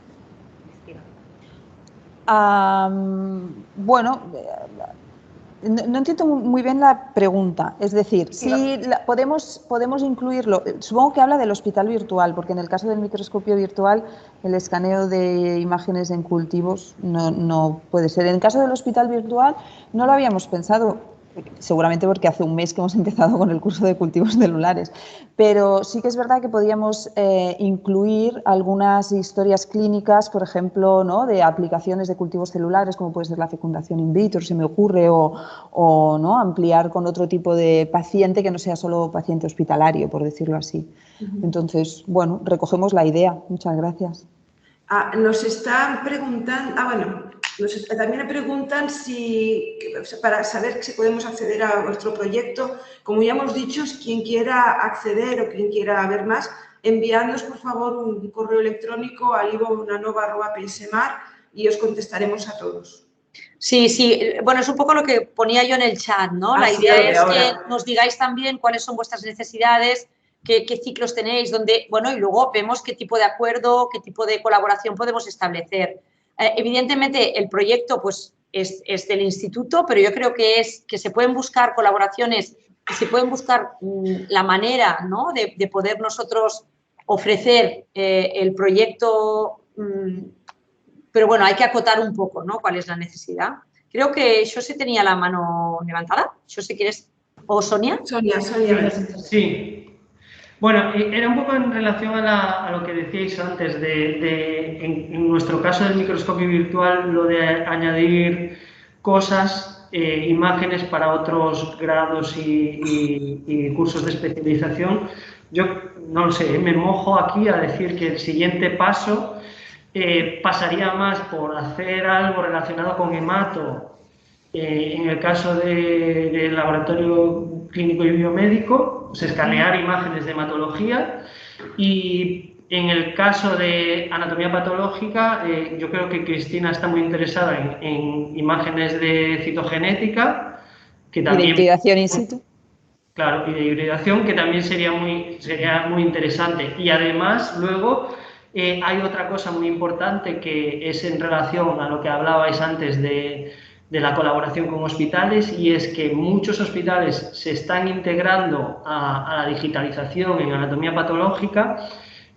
Bueno, no entiendo muy bien la pregunta. Es decir, si podemos incluirlo, supongo que habla del hospital virtual, porque en el caso del microscopio virtual el escaneo de imágenes en cultivos no puede ser. En el caso del hospital virtual no lo habíamos pensado, seguramente porque hace un mes que hemos empezado con el curso de cultivos celulares, pero sí que es verdad que podíamos incluir algunas historias clínicas, por ejemplo, ¿no?, de aplicaciones de cultivos celulares, como puede ser la fecundación in vitro, se me ocurre, o ¿no?, ampliar con otro tipo de paciente que no sea solo paciente hospitalario, por decirlo así. Entonces, bueno, recogemos la idea. Muchas gracias. Nos están preguntando, también me preguntan para saber si podemos acceder a vuestro proyecto. Como ya hemos dicho, quien quiera acceder o quien quiera ver más, enviadnos por favor un correo electrónico a ivo.unanova@psmar y os contestaremos a todos. Sí, bueno, es un poco lo que ponía yo en el chat, ¿no? La idea es que nos digáis también cuáles son vuestras necesidades, qué ciclos tenéis, bueno, y luego vemos qué tipo de acuerdo, qué tipo de colaboración podemos establecer. Evidentemente, el proyecto pues, es del instituto, pero yo creo que se pueden buscar colaboraciones, que se pueden buscar la manera, ¿no?, de poder nosotros ofrecer el proyecto, pero bueno, hay que acotar un poco, ¿no?, cuál es la necesidad. Creo que José tenía la mano levantada. José, ¿quieres? ¿O Sonia? Sonia. Sí. Bueno, era un poco en relación a lo que decíais antes, en nuestro caso del microscopio virtual, lo de añadir cosas, imágenes para otros grados y cursos de especialización. Yo, no lo sé, me mojo aquí a decir que el siguiente paso pasaría más por hacer algo relacionado con hemato En el caso del laboratorio clínico y biomédico, pues escanear imágenes de hematología, y en el caso de anatomía patológica, yo creo que Cristina está muy interesada en imágenes de citogenética, que también, y de hibridación in situ. Claro, y de hibridación, que también sería muy interesante. Y además, luego, hay otra cosa muy importante que es en relación a lo que hablabais antes de la colaboración con hospitales, y es que muchos hospitales se están integrando a la digitalización en anatomía patológica,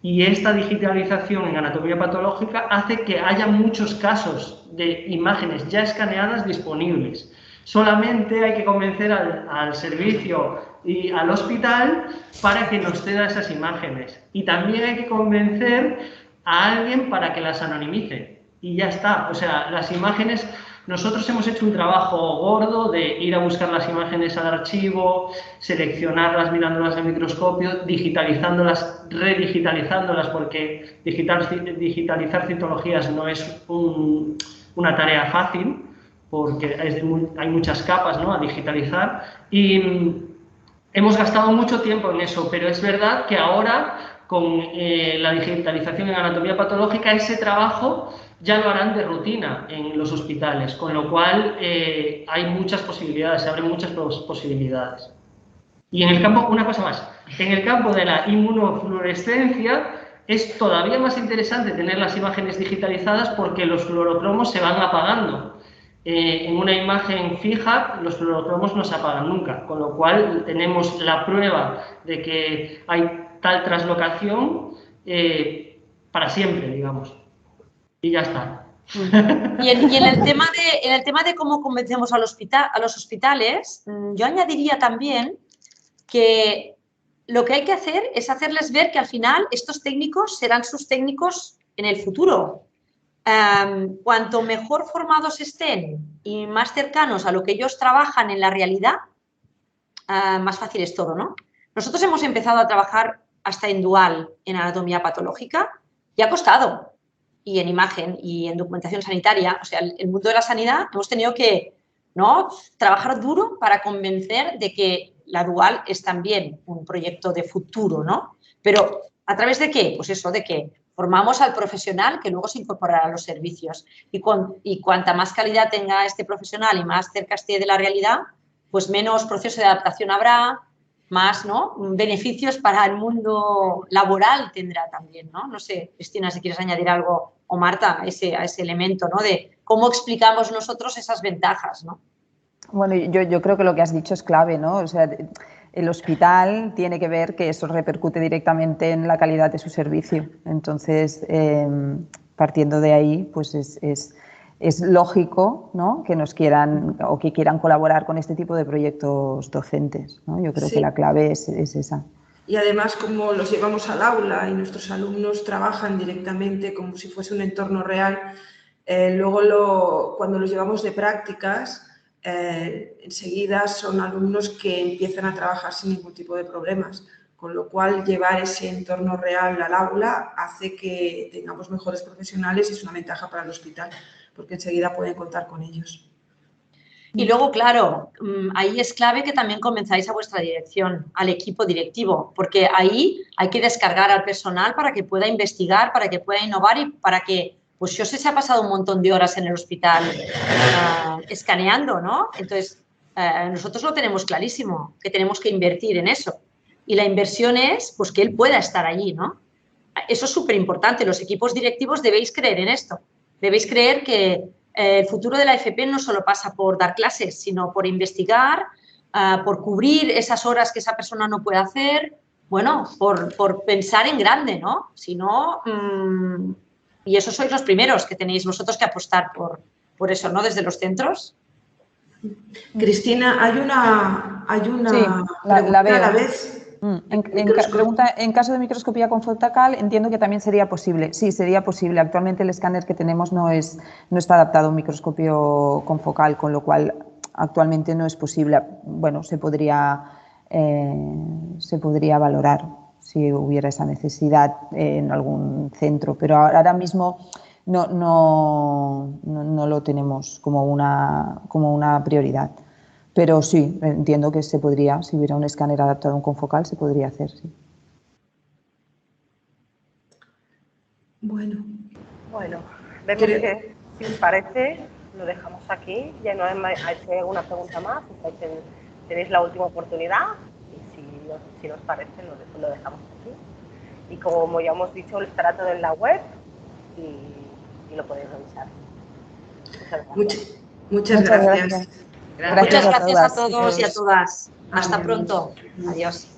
y esta digitalización en anatomía patológica hace que haya muchos casos de imágenes ya escaneadas disponibles. Solamente hay que convencer al servicio y al hospital para que nos ceda esas imágenes. Y también hay que convencer a alguien para que las anonimice. Y ya está. O sea, las imágenes... Nosotros hemos hecho un trabajo gordo de ir a buscar las imágenes al archivo, seleccionarlas mirándolas al microscopio, digitalizándolas, redigitalizándolas, porque digitalizar citologías no es una tarea fácil, porque hay muchas capas, ¿no?, a digitalizar, y hemos gastado mucho tiempo en eso, pero es verdad que ahora, con la digitalización en anatomía patológica, ese trabajo ya lo harán de rutina en los hospitales, con lo cual hay muchas posibilidades, se abren muchas posibilidades. Y en el campo, una cosa más, en el campo de la inmunofluorescencia es todavía más interesante tener las imágenes digitalizadas, porque los fluorocromos se van apagando. En una imagen fija los fluorocromos no se apagan nunca, con lo cual tenemos la prueba de que hay tal translocación para siempre, digamos. Y ya está. Y en el tema de cómo convencemos a los hospitales, yo añadiría también que lo que hay que hacer es hacerles ver que al final estos técnicos serán sus técnicos en el futuro. Cuanto mejor formados estén y más cercanos a lo que ellos trabajan en la realidad, más fácil es todo, ¿no? Nosotros hemos empezado a trabajar hasta en dual en anatomía patológica y ha costado, y en imagen y en documentación sanitaria. O sea, el mundo de la sanidad hemos tenido que, ¿no?, trabajar duro para convencer de que la dual es también un proyecto de futuro, ¿no? Pero ¿a través de qué? Pues eso, de que formamos al profesional que luego se incorporará a los servicios. Y cuanta más calidad tenga este profesional y más cerca esté de la realidad, pues menos proceso de adaptación habrá, más, ¿no?, beneficios para el mundo laboral tendrá también, ¿no? No sé, Cristina, si quieres añadir algo, o Marta, a ese elemento, ¿no?, de cómo explicamos nosotros esas ventajas, ¿no? Bueno, yo creo que lo que has dicho es clave, ¿no? O sea, el hospital tiene que ver que eso repercute directamente en la calidad de su servicio. Entonces, partiendo de ahí, pues es lógico, ¿no?, que nos quieran o que quieran colaborar con este tipo de proyectos docentes, ¿no? Yo creo que la clave es esa. Y además, como los llevamos al aula y nuestros alumnos trabajan directamente como si fuese un entorno real, luego cuando los llevamos de prácticas, enseguida son alumnos que empiezan a trabajar sin ningún tipo de problemas, con lo cual llevar ese entorno real al aula hace que tengamos mejores profesionales y es una ventaja para el hospital, porque enseguida pueden contar con ellos. Y luego, claro, ahí es clave que también convenzáis a vuestra dirección, al equipo directivo, porque ahí hay que descargar al personal para que pueda investigar, para que pueda innovar y para que, pues yo sé, se ha pasado un montón de horas en el hospital escaneando, ¿no? Entonces, nosotros lo tenemos clarísimo, que tenemos que invertir en eso. Y la inversión es, pues, que él pueda estar allí, ¿no? Eso es súper importante. Los equipos directivos debéis creer en esto. Debéis creer que el futuro de la FP no solo pasa por dar clases, sino por investigar, por cubrir esas horas que esa persona no puede hacer, bueno, por pensar en grande, ¿no? Si no, y eso sois los primeros que tenéis vosotros que apostar por eso, ¿no?, desde los centros. Cristina, hay una sí, pregunta a la vez. Pregunta, en caso de microscopía confocal, entiendo que también sería posible. Sí, sería posible. Actualmente el escáner que tenemos no está adaptado a un microscopio confocal, con lo cual actualmente no es posible. Bueno, se podría valorar si hubiera esa necesidad en algún centro, pero ahora mismo no lo tenemos como una prioridad. Pero sí, entiendo que se podría, si hubiera un escáner adaptado a un confocal, se podría hacer, sí. Bueno, vemos que, si os parece, lo dejamos aquí. Ya no hay alguna pregunta más, tenéis la última oportunidad y si nos parece lo dejamos aquí. Y como ya hemos dicho, estará todo en la web y lo podéis revisar. Muchas gracias. Gracias Muchas gracias a todas. todos y a todas. Hasta pronto. Adiós.